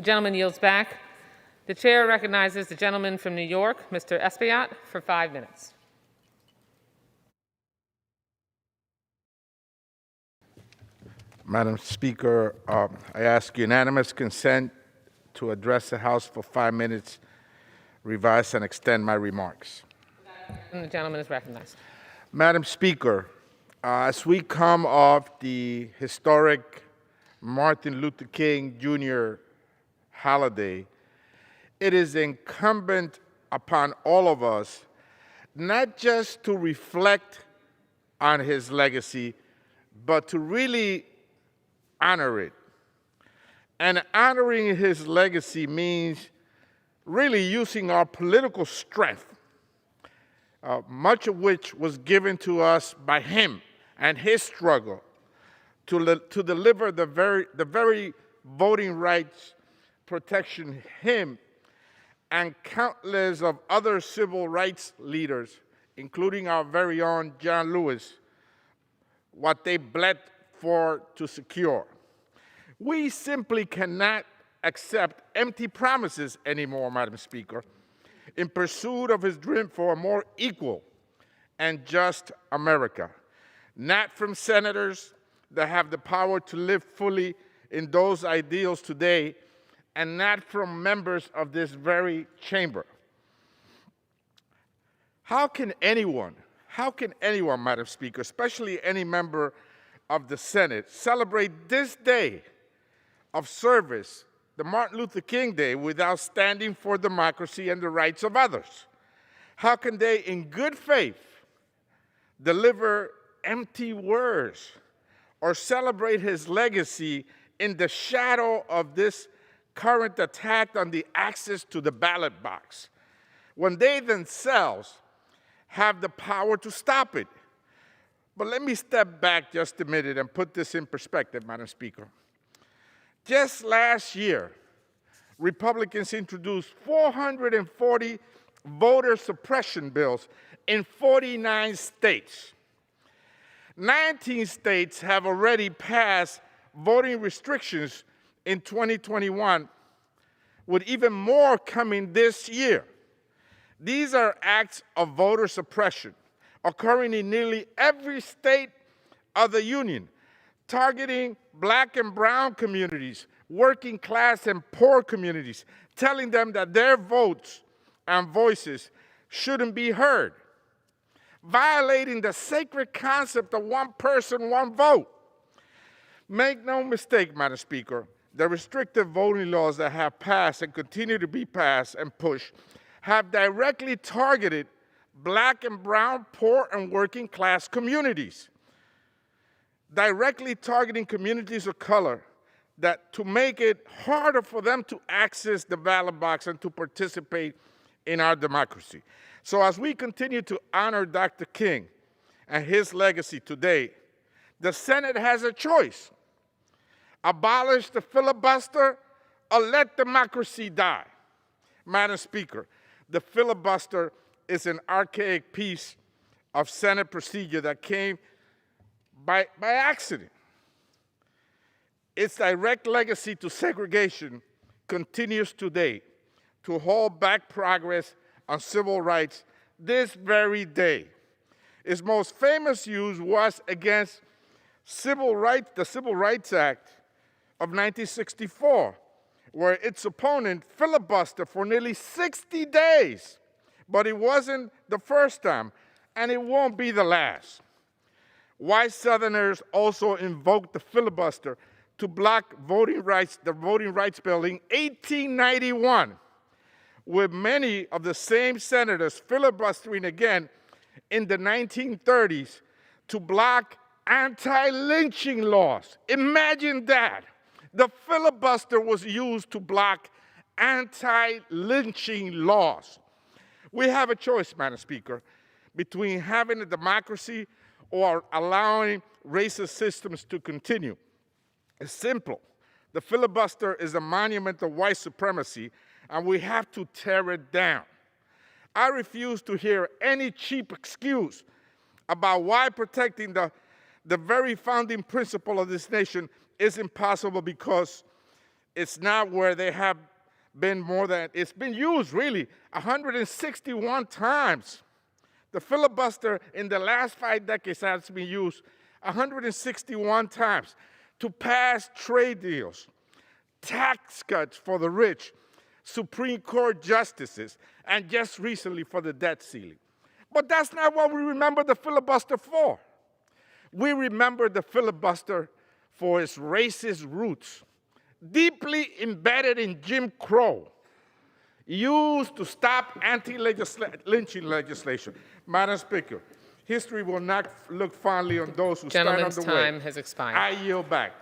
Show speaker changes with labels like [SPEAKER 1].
[SPEAKER 1] The gentleman yields back. The chair recognizes the gentleman from New York, Mr. Espaillat, for 5 minutes.
[SPEAKER 2] Madam Speaker, I ask unanimous consent to address the House for 5 minutes, revise and extend my remarks.
[SPEAKER 1] And the gentleman is recognized.
[SPEAKER 2] Madam Speaker, as we come off the historic Martin Luther King Jr. holiday, it is incumbent upon all of us not just to reflect on his legacy, but to really honor it. And honoring his legacy means really using our political strength, much of which was given to us by him and his struggle to deliver the very voting rights protection him and countless of other civil rights leaders, including our very own John Lewis, what they bled for to secure. We simply cannot accept empty promises anymore, Madam Speaker, in pursuit of his dream for a more equal and just America, not from senators that have the power to live fully in those ideals today, and not from members of this very chamber. How can anyone, Madam Speaker, especially any member of the Senate, celebrate this day of service, the Martin Luther King Day, without standing for democracy and the rights of others? How can they, in good faith, deliver empty words or celebrate his legacy in the shadow of this current attack on the access to the ballot box, when they themselves have the power to stop it? But let me step back just a minute and put this in perspective, Madam Speaker. Just last year, Republicans introduced 440 voter suppression bills in 49 states. 19 states have already passed voting restrictions in 2021, with even more coming this year. These are acts of voter suppression occurring in nearly every state of the union, targeting Black and brown communities, working class and poor communities, telling them that their votes and voices shouldn't be heard, violating the sacred concept of one person, one vote. Make no mistake, Madam Speaker, the restrictive voting laws that have passed and continue to be passed and pushed have directly targeted Black and brown, poor and working class communities, directly targeting communities of color, that to make it harder for them to access the ballot box and to participate in our democracy. So as we continue to honor Dr. King and his legacy today, the Senate has a choice: abolish the filibuster or let democracy die. Madam Speaker, the filibuster is an archaic piece of Senate procedure that came by accident. Its direct legacy to segregation continues today to hold back progress on civil rights this very day. Its most famous use was against the Civil Rights Act of 1964, where its opponent filibustered for nearly 60 days. But it wasn't the first time, and it won't be the last. White Southerners also invoked the filibuster to block voting rights, the Voting Rights Bill in 1891, with many of the same senators filibustering again in the 1930s to block anti-lynching laws. Imagine that. The filibuster was used to block anti-lynching laws. We have a choice, Madam Speaker, between having a democracy or allowing racist systems to continue. It's simple. The filibuster is a monument of white supremacy, and we have to tear it down. I refuse to hear any cheap excuse about why protecting the very founding principle of this nation is impossible, because It's now where they have been it's been used really 161 times. The filibuster in the last 5 decades has been used 161 times to pass trade deals, tax cuts for the rich, Supreme Court justices, and just recently for the debt ceiling. But that's not what we remember the filibuster for. We remember the filibuster for its racist roots, deeply embedded in Jim Crow, used to stop anti-lynching legislation. Madam Speaker, history will not look fondly on those who stand on the way.
[SPEAKER 1] Gentleman's time has expired.
[SPEAKER 2] I yield back.